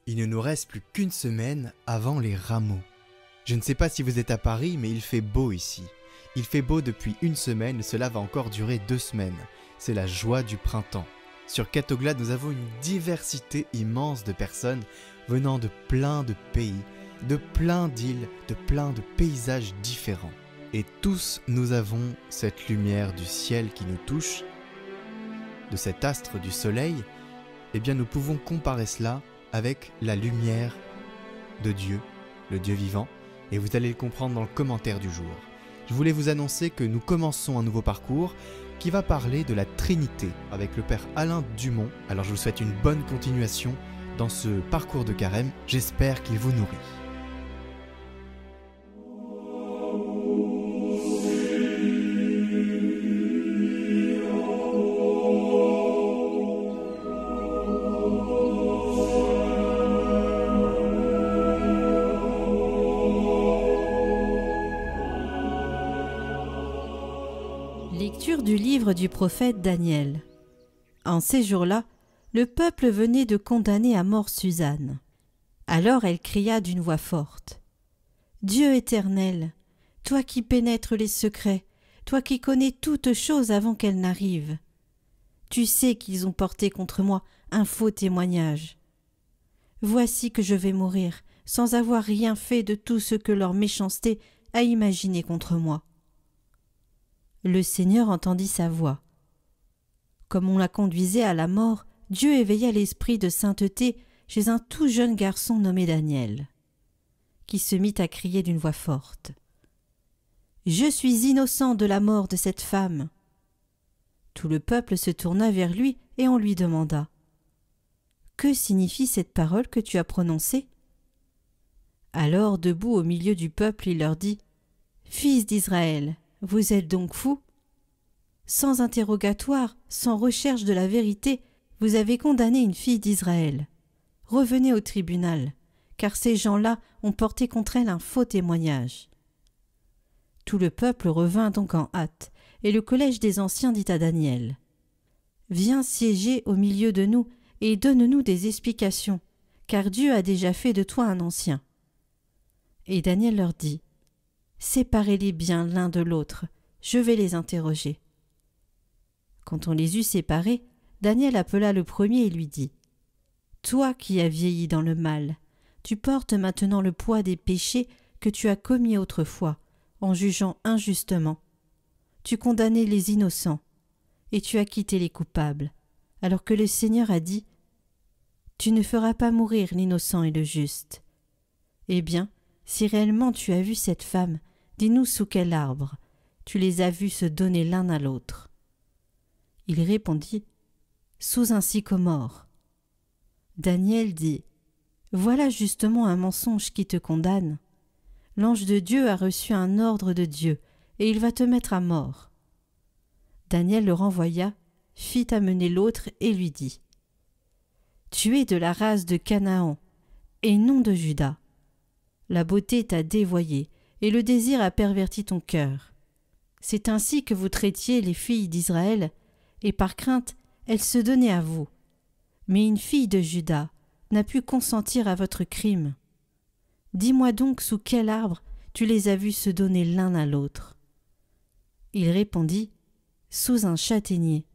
Il ne nous reste plus qu'une semaine avant les rameaux. Je ne sais pas si vous êtes à Paris, mais il fait beau ici. Il fait beau depuis une semaine et cela va encore durer 2 semaines. C'est la joie du printemps. Sur Catoglade, nous avons une diversité immense de personnes venant de plein de pays, de plein d'îles, de plein de paysages différents. Et tous nous avons cette lumière du ciel qui nous touche, de cet astre du soleil. Eh bien, nous pouvons comparer cela avec la lumière de Dieu, le Dieu vivant, et vous allez le comprendre dans le commentaire du jour. Je voulais vous annoncer que nous commençons un nouveau parcours qui va parler de la Trinité avec le Père Alain Dumont. Alors je vous souhaite une bonne continuation dans ce parcours de carême, j'espère qu'il vous nourrit. Lecture du livre du prophète Daniel. En ces jours-là, le peuple venait de condamner à mort Suzanne. Alors elle cria d'une voix forte. « Dieu éternel, toi qui pénètres les secrets, toi qui connais toutes choses avant qu'elles n'arrivent, tu sais qu'ils ont porté contre moi un faux témoignage. Voici que je vais mourir sans avoir rien fait de tout ce que leur méchanceté a imaginé contre moi. » Le Seigneur entendit sa voix. Comme on la conduisait à la mort, Dieu éveilla l'esprit de sainteté chez un tout jeune garçon nommé Daniel, qui se mit à crier d'une voix forte. « Je suis innocent de la mort de cette femme. » Tout le peuple se tourna vers lui et on lui demanda. « Que signifie cette parole que tu as prononcée ?» Alors, debout au milieu du peuple, il leur dit « Fils d'Israël, vous êtes donc fous ? Sans interrogatoire, sans recherche de la vérité, vous avez condamné une fille d'Israël. Revenez au tribunal, car ces gens-là ont porté contre elle un faux témoignage. » Tout le peuple revint donc en hâte, et le collège des anciens dit à Daniel, « Viens siéger au milieu de nous et donne-nous des explications, car Dieu a déjà fait de toi un ancien. » Et Daniel leur dit, « Séparez-les bien l'un de l'autre, je vais les interroger. » Quand on les eut séparés, Daniel appela le premier et lui dit, « Toi qui as vieilli dans le mal, tu portes maintenant le poids des péchés que tu as commis autrefois, en jugeant injustement. Tu condamnais les innocents, et tu as quitté les coupables, alors que le Seigneur a dit, « Tu ne feras pas mourir l'innocent et le juste. » Eh bien, si réellement tu as vu cette femme, dis-nous sous quel arbre tu les as vus se donner l'un à l'autre. » Il répondit, « Sous un sycomore. » Daniel dit, « Voilà justement un mensonge qui te condamne. L'ange de Dieu a reçu un ordre de Dieu, et il va te mettre à mort. » Daniel le renvoya, fit amener l'autre et lui dit, « Tu es de la race de Canaan, et non de Juda. La beauté t'a dévoyé, et le désir a perverti ton cœur. C'est ainsi que vous traitiez les filles d'Israël, et par crainte, elles se donnaient à vous. Mais une fille de Juda n'a pu consentir à votre crime. Dis-moi donc sous quel arbre tu les as vus se donner l'un à l'autre. » Il répondit, « Sous un châtaignier. »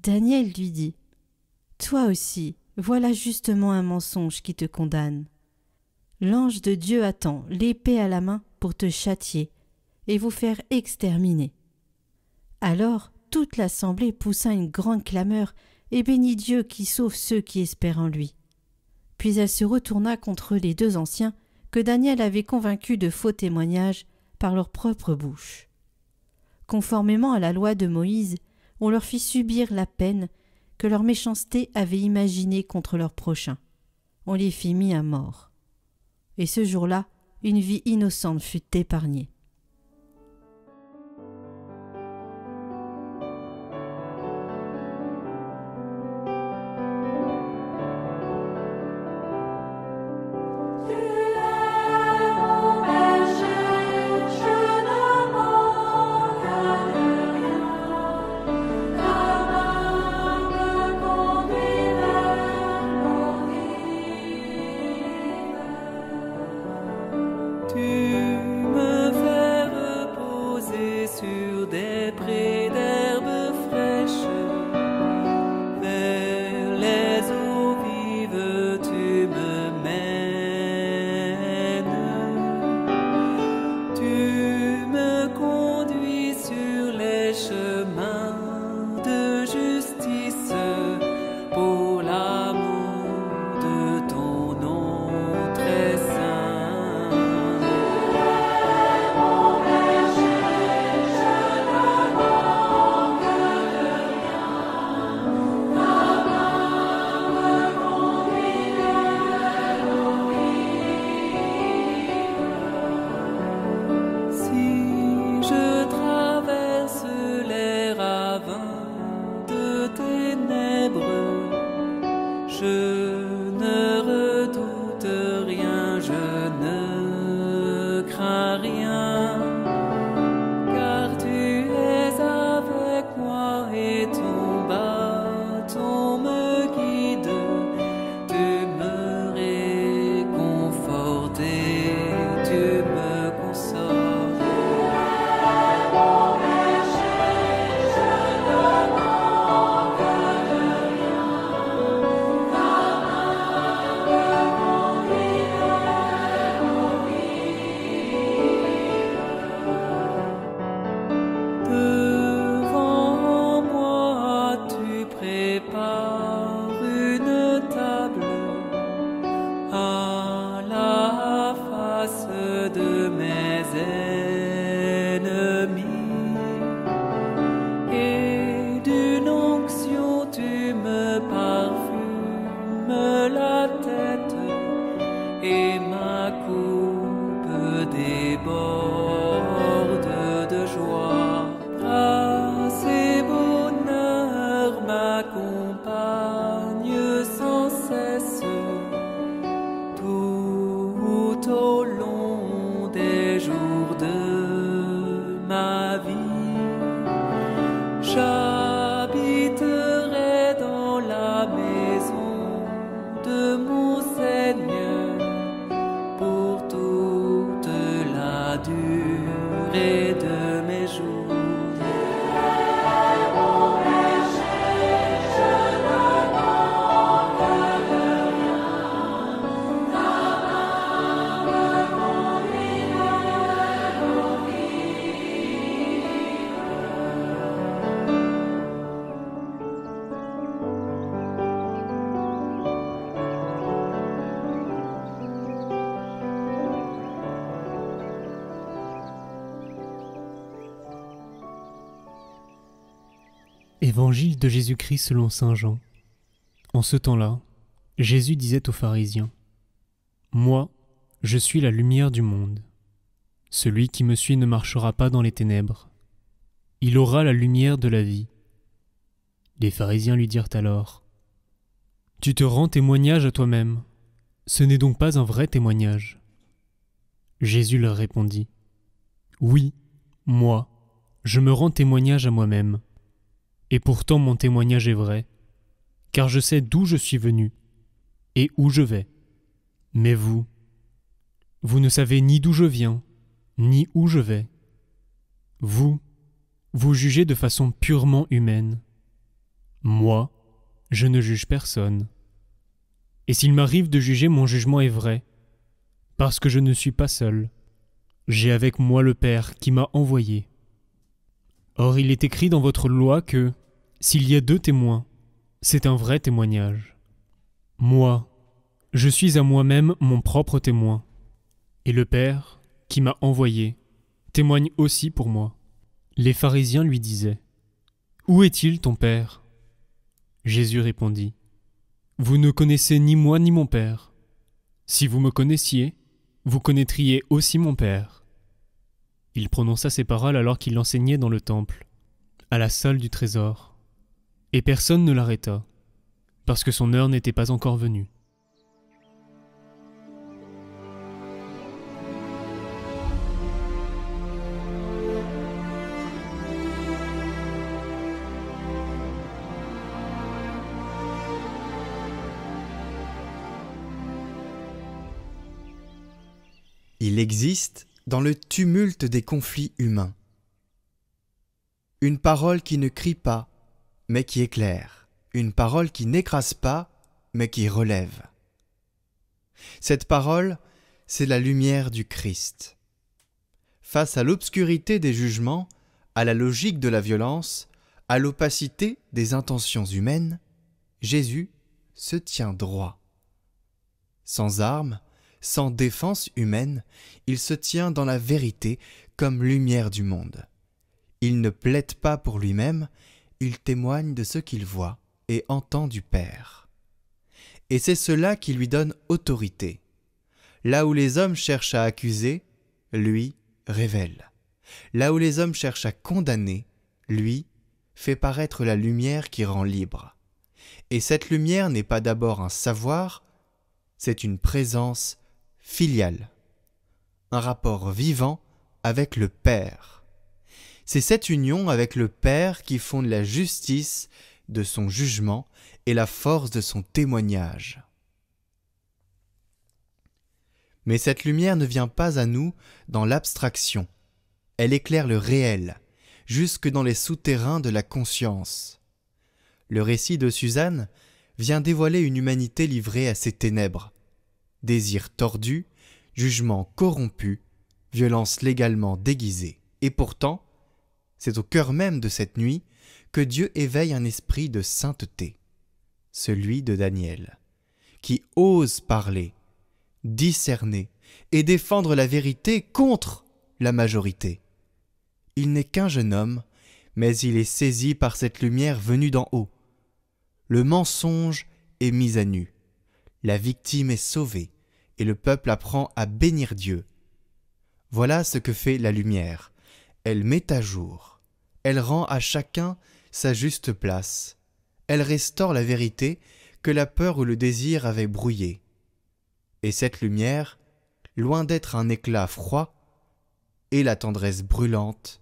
Daniel lui dit, « Toi aussi, voilà justement un mensonge qui te condamne. L'ange de Dieu attend, l'épée à la main, pour te châtier et vous faire exterminer. » Alors toute l'assemblée poussa une grande clameur et bénit Dieu qui sauve ceux qui espèrent en lui. Puis elle se retourna contre les 2 anciens que Daniel avait convaincus de faux témoignages par leur propre bouche. Conformément à la loi de Moïse, on leur fit subir la peine que leur méchanceté avait imaginée contre leur prochain. On les fit mis à mort. Et ce jour-là, une vie innocente fut épargnée. et ma coupe déborde de joie. Grâce et bonheur m'accompagnent sans cesse tout au long des jours de ma vie. J'habiterai dans la maison de mon Seigneur pour toute la durée de mes jours. Évangile de Jésus-Christ selon saint Jean. En ce temps-là, Jésus disait aux pharisiens : « Moi, je suis la lumière du monde. Celui qui me suit ne marchera pas dans les ténèbres. Il aura la lumière de la vie. » Les pharisiens lui dirent alors : « Tu te rends témoignage à toi-même. Ce n'est donc pas un vrai témoignage. » Jésus leur répondit : « Oui, moi, je me rends témoignage à moi-même. Et pourtant mon témoignage est vrai, car je sais d'où je suis venu et où je vais. Mais vous ne savez ni d'où je viens, ni où je vais. Vous jugez de façon purement humaine. Moi, je ne juge personne. Et s'il m'arrive de juger, mon jugement est vrai, parce que je ne suis pas seul. J'ai avec moi le Père qui m'a envoyé. Or, il est écrit dans votre loi que, s'il y a 2 témoins, c'est un vrai témoignage. Moi, je suis à moi-même mon propre témoin, et le Père, qui m'a envoyé, témoigne aussi pour moi. » Les pharisiens lui disaient : « Où est-il ton Père ?» Jésus répondit : « Vous ne connaissez ni moi ni mon Père. Si vous me connaissiez, vous connaîtriez aussi mon Père. » Il prononça ces paroles alors qu'il enseignait dans le temple, à la salle du trésor, et personne ne l'arrêta, parce que son heure n'était pas encore venue. Il existe, dans le tumulte des conflits humains, une parole qui ne crie pas, mais qui éclaire, une parole qui n'écrase pas, mais qui relève. Cette parole, c'est la lumière du Christ. Face à l'obscurité des jugements, à la logique de la violence, à l'opacité des intentions humaines, Jésus se tient droit. Sans armes, sans défense humaine, il se tient dans la vérité comme lumière du monde. Il ne plaide pas pour lui-même, il témoigne de ce qu'il voit et entend du Père. Et c'est cela qui lui donne autorité. Là où les hommes cherchent à accuser, lui révèle. Là où les hommes cherchent à condamner, lui fait paraître la lumière qui rend libre. Et cette lumière n'est pas d'abord un savoir, c'est une présence filiale, un rapport vivant avec le Père. C'est cette union avec le Père qui fonde la justice de son jugement et la force de son témoignage. Mais cette lumière ne vient pas à nous dans l'abstraction. Elle éclaire le réel, jusque dans les souterrains de la conscience. Le récit de Suzanne vient dévoiler une humanité livrée à ses ténèbres. Désirs tordus, jugements corrompus, violences légalement déguisées. Et pourtant, c'est au cœur même de cette nuit que Dieu éveille un esprit de sainteté, celui de Daniel, qui ose parler, discerner et défendre la vérité contre la majorité. Il n'est qu'un jeune homme, mais il est saisi par cette lumière venue d'en haut. Le mensonge est mis à nu, la victime est sauvée, et le peuple apprend à bénir Dieu. Voilà ce que fait la lumière. Elle met à jour. Elle rend à chacun sa juste place. Elle restaure la vérité que la peur ou le désir avaient brouillée. Et cette lumière, loin d'être un éclat froid, est la tendresse brûlante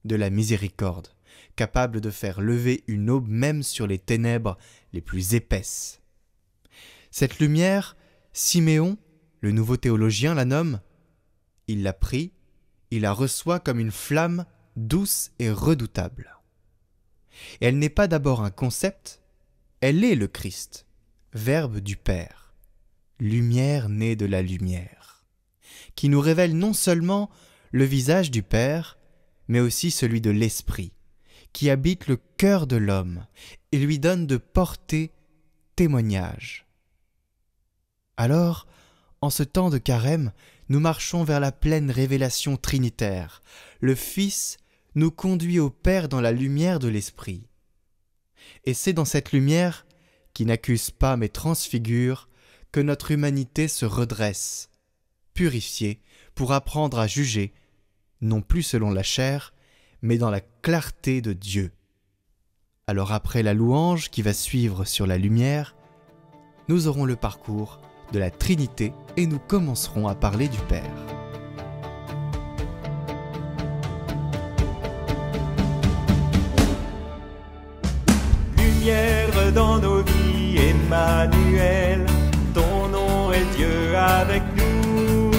de la miséricorde, capable de faire lever une aube même sur les ténèbres les plus épaisses. Cette lumière, Siméon, le nouveau théologien, la nomme. Il la prie, il la reçoit comme une flamme douce et redoutable. Et elle n'est pas d'abord un concept, elle est le Christ, Verbe du Père, lumière née de la lumière, qui nous révèle non seulement le visage du Père, mais aussi celui de l'Esprit, qui habite le cœur de l'homme et lui donne de porter témoignage. Alors, en ce temps de carême, nous marchons vers la pleine révélation trinitaire. Le Fils nous conduit au Père dans la lumière de l'Esprit. Et c'est dans cette lumière, qui n'accuse pas mais transfigure, que notre humanité se redresse, purifiée, pour apprendre à juger, non plus selon la chair, mais dans la clarté de Dieu. Alors après la louange qui va suivre sur la lumière, nous aurons le parcours de la Trinité et nous commencerons à parler du Père. Lumière dans nos vies, Emmanuel, ton nom est Dieu avec nous.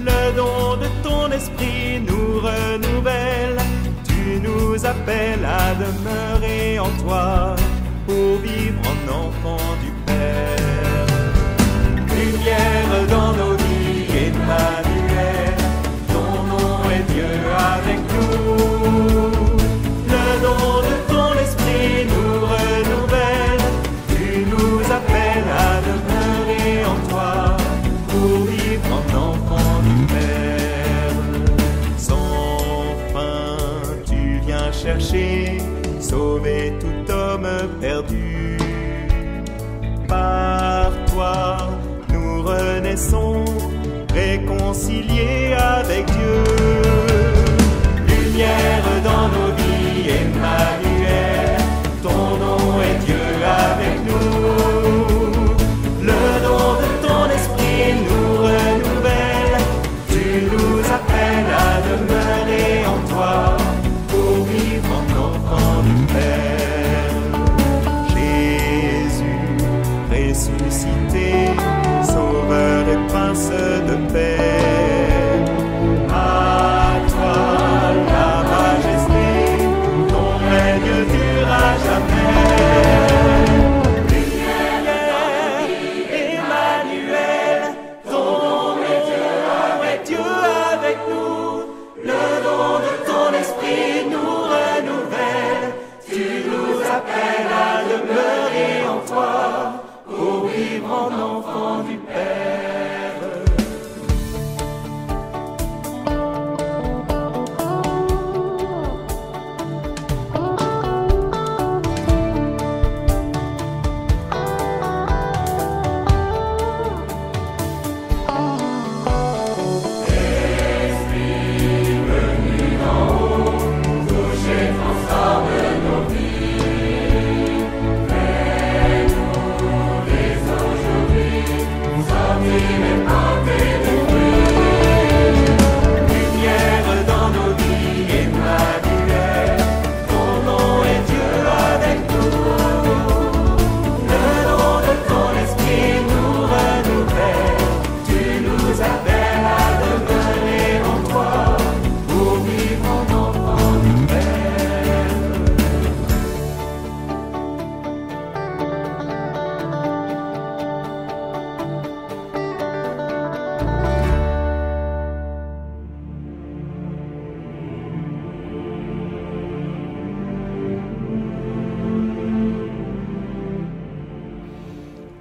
Le don de ton esprit nous renouvelle, tu nous appelles à demeurer en toi, pour vivre en enfant du Père. Lumière dans nos vies, Emmanuel, ton nom est Dieu avec nous. Le don de ton esprit nous renouvelle, tu nous appelles à demeurer en toi, pour vivre en enfant du Père. Sans fin, tu viens chercher, sauver tout homme perdu. Par toi, nous renaissons, réconciliés avec Dieu. Lumière dans nos vies, Emmanuel, ton nom est Dieu avec nous. Le don de ton esprit nous renouvelle, tu nous appelles à demeurer en toi, pour vivre en enfant du Père. Jésus, ressuscité, Sauveur et Prince de paix, à toi la majesté, ton règne dure jamais. Lumière, Emmanuel, ton nom est Dieu avec nous. Le don de ton esprit nous renouvelle, tu nous appelles à demeurer en toi, pour vivre en enfant du Père.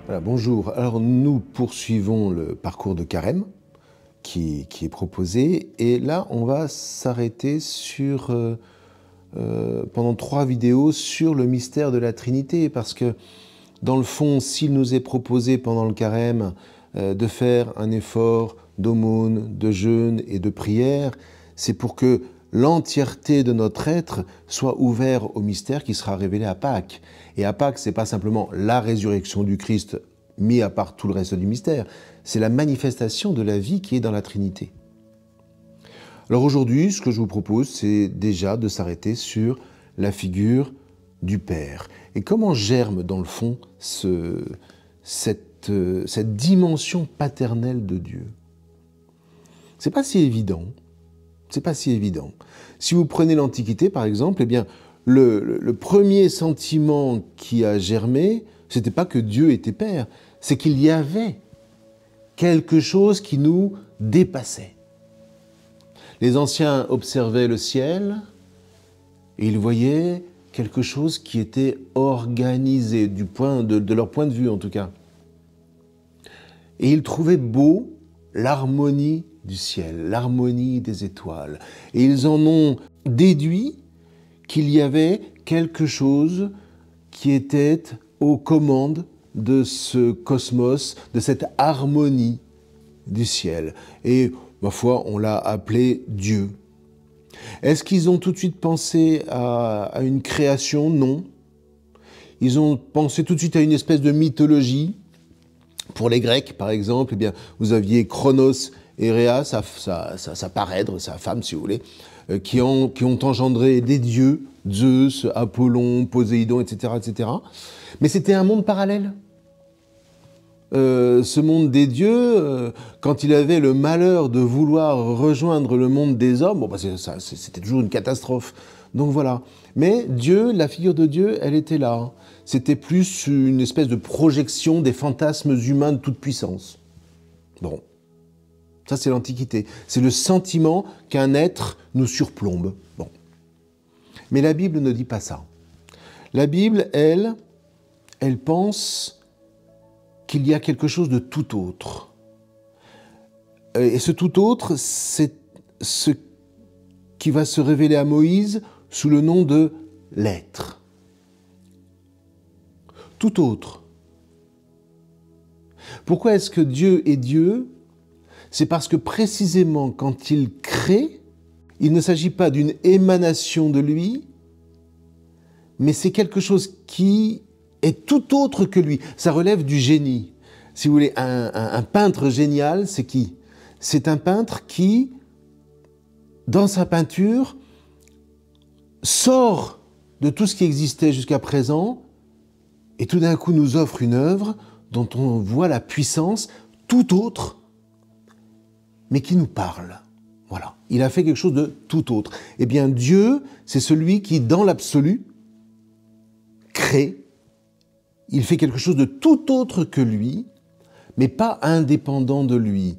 Voilà, bonjour. Alors nous poursuivons le parcours de carême qui est proposé et là on va s'arrêter sur pendant 3 vidéos sur le mystère de la Trinité, parce que dans le fond, s'il nous est proposé pendant le carême de faire un effort d'aumône, de jeûne et de prière, c'est pour que l'entièreté de notre être soit ouverte au mystère qui sera révélé à Pâques. Et à Pâques, ce n'est pas simplement la résurrection du Christ, mis à part tout le reste du mystère, c'est la manifestation de la vie qui est dans la Trinité. Alors aujourd'hui, ce que je vous propose, c'est déjà de s'arrêter sur la figure du Père. Et comment germe, dans le fond, cette dimension paternelle de Dieu? C'est pas si évident. C'est pas si évident. Si vous prenez l'Antiquité, par exemple, eh bien, le premier sentiment qui a germé, c'était pas que Dieu était Père, c'est qu'il y avait quelque chose qui nous dépassait. Les anciens observaient le ciel et ils voyaient quelque chose qui était organisé, de leur point de vue en tout cas. Et ils trouvaient beau l'harmonie du ciel, l'harmonie des étoiles. Et ils en ont déduit qu'il y avait quelque chose qui était aux commandes de ce cosmos, de cette harmonie du ciel. Et, ma foi, on l'a appelé Dieu. Est-ce qu'ils ont tout de suite pensé à une création? Non. Ils ont pensé tout de suite à une espèce de mythologie. Pour les Grecs, par exemple, eh bien, vous aviez Chronos et Rhea, sa parèdre, sa femme, si vous voulez, qui ont engendré des dieux, Zeus, Apollon, Poséidon, etc., etc. Mais c'était un monde parallèle. Ce monde des dieux, quand il avait le malheur de vouloir rejoindre le monde des hommes, bon, bah c'était toujours une catastrophe. Donc voilà. Mais Dieu, la figure de Dieu, elle était là. C'était plus une espèce de projection des fantasmes humains de toute puissance. Bon. Ça, c'est l'Antiquité. C'est le sentiment qu'un être nous surplombe. Bon. Mais la Bible ne dit pas ça. La Bible, elle pense qu'il y a quelque chose de tout autre. Et ce tout autre, c'est ce qui va se révéler à Moïse sous le nom de l'être. Tout autre. Pourquoi est-ce que Dieu est Dieu? C'est parce que précisément quand il crée, il ne s'agit pas d'une émanation de lui, mais c'est quelque chose qui est tout autre que lui. Ça relève du génie. Si vous voulez, un peintre génial, c'est qui? C'est un peintre qui, dans sa peinture, sort de tout ce qui existait jusqu'à présent et tout d'un coup nous offre une œuvre dont on voit la puissance tout autre, mais qui nous parle. Voilà. Il a fait quelque chose de tout autre. Eh bien, Dieu, c'est celui qui, dans l'absolu, crée. Il fait quelque chose de tout autre que lui, mais pas indépendant de lui,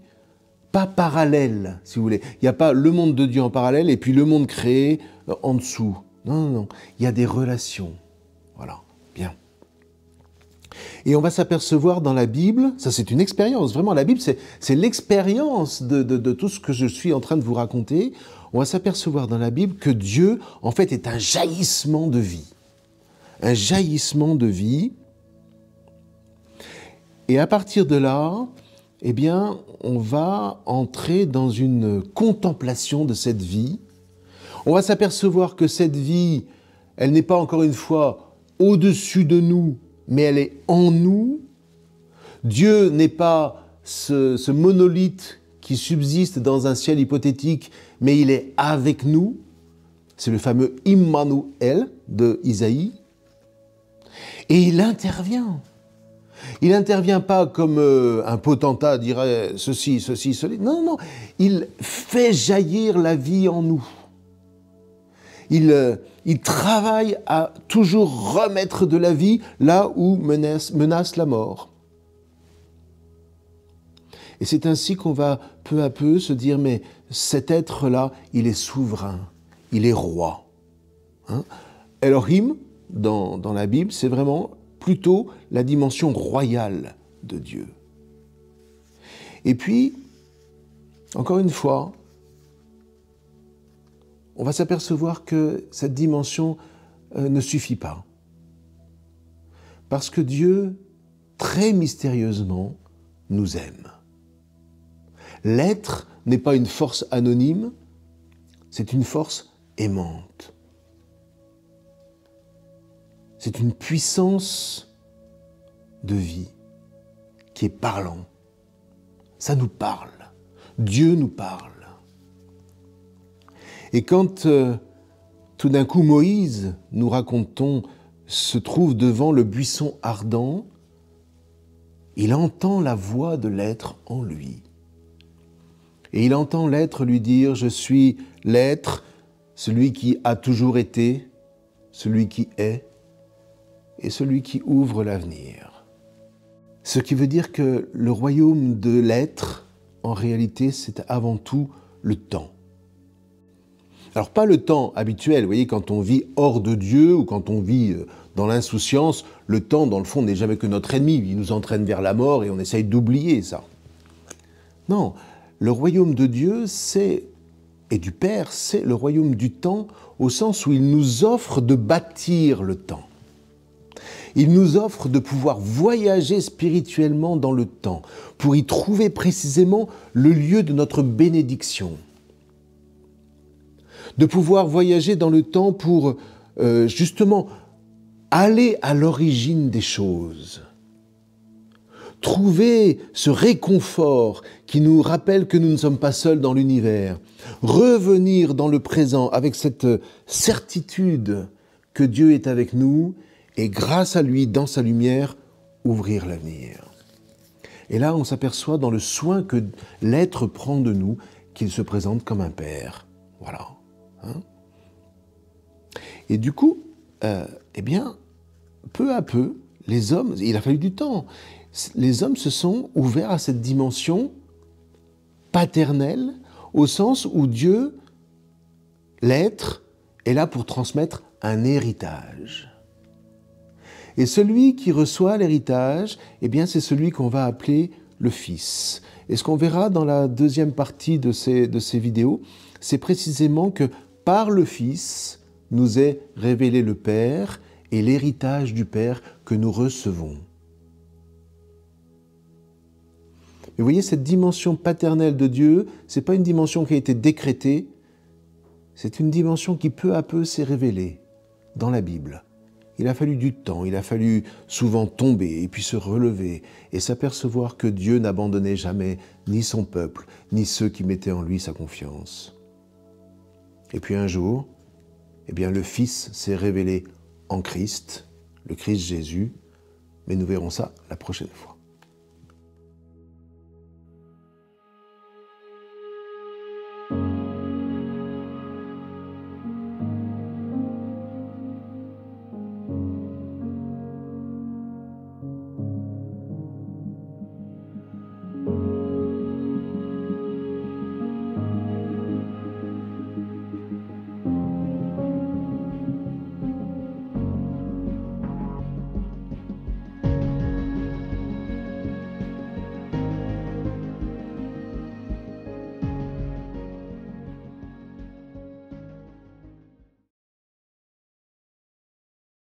pas parallèle, si vous voulez. Il n'y a pas le monde de Dieu en parallèle et puis le monde créé en dessous. Non, non, non. Il y a des relations. Voilà. Bien. Et on va s'apercevoir dans la Bible, ça c'est une expérience, vraiment la Bible c'est l'expérience de tout ce que je suis en train de vous raconter. On va s'apercevoir dans la Bible que Dieu en fait est un jaillissement de vie. Un jaillissement de vie. Et à partir de là, eh bien, on va entrer dans une contemplation de cette vie. On va s'apercevoir que cette vie, elle n'est pas encore une fois au-dessus de nous, mais elle est en nous. Dieu n'est pas ce monolithe qui subsiste dans un ciel hypothétique, mais il est avec nous. C'est le fameux Immanuel de Isaïe. Et il intervient. Il n'intervient pas comme un potentat dirait ceci, ceci, cela. Non, non, il fait jaillir la vie en nous. Il travaille à toujours remettre de la vie là où menace la mort. Et c'est ainsi qu'on va peu à peu se dire, mais cet être-là, il est souverain, il est roi. Hein? Elohim, dans la Bible, c'est vraiment plutôt la dimension royale de Dieu. Et puis, encore une fois, on va s'apercevoir que cette dimension ne suffit pas. Parce que Dieu, très mystérieusement, nous aime. L'être n'est pas une force anonyme, c'est une force aimante. C'est une puissance de vie qui est parlant. Ça nous parle. Dieu nous parle. Et quand tout d'un coup Moïse, nous racontons, se trouve devant le buisson ardent, il entend la voix de l'être en lui. Et il entend l'être lui dire « Je suis l'être, celui qui a toujours été, celui qui est et celui qui ouvre l'avenir. » Ce qui veut dire que le royaume de l'être, en réalité, c'est avant tout le temps. Alors pas le temps habituel, vous voyez, quand on vit hors de Dieu ou quand on vit dans l'insouciance, le temps, dans le fond, n'est jamais que notre ennemi. Il nous entraîne vers la mort et on essaye d'oublier ça. Non, le royaume de Dieu, et du Père, c'est le royaume du temps au sens où il nous offre de bâtir le temps. Il nous offre de pouvoir voyager spirituellement dans le temps pour y trouver précisément le lieu de notre bénédiction. De pouvoir voyager dans le temps pour justement aller à l'origine des choses. Trouver ce réconfort qui nous rappelle que nous ne sommes pas seuls dans l'univers. Revenir dans le présent avec cette certitude que Dieu est avec nous et grâce à lui, dans sa lumière, ouvrir l'avenir. Et là, on s'aperçoit dans le soin que l'être prend de nous qu'il se présente comme un père. Voilà. Et du coup, eh bien, peu à peu, les hommes, il a fallu du temps, les hommes se sont ouverts à cette dimension paternelle, au sens où Dieu, l'être, est là pour transmettre un héritage. Et celui qui reçoit l'héritage, eh bien, c'est celui qu'on va appeler le Fils. Et ce qu'on verra dans la deuxième partie de ces vidéos, c'est précisément que par le Fils, nous est révélé le Père et l'héritage du Père que nous recevons. Mais vous voyez, cette dimension paternelle de Dieu, ce n'est pas une dimension qui a été décrétée, c'est une dimension qui peu à peu s'est révélée dans la Bible. Il a fallu du temps, il a fallu souvent tomber et puis se relever et s'apercevoir que Dieu n'abandonnait jamais ni son peuple, ni ceux qui mettaient en lui sa confiance. Et puis un jour, eh bien, le Fils s'est révélé en Christ, le Christ Jésus, mais nous verrons ça la prochaine fois.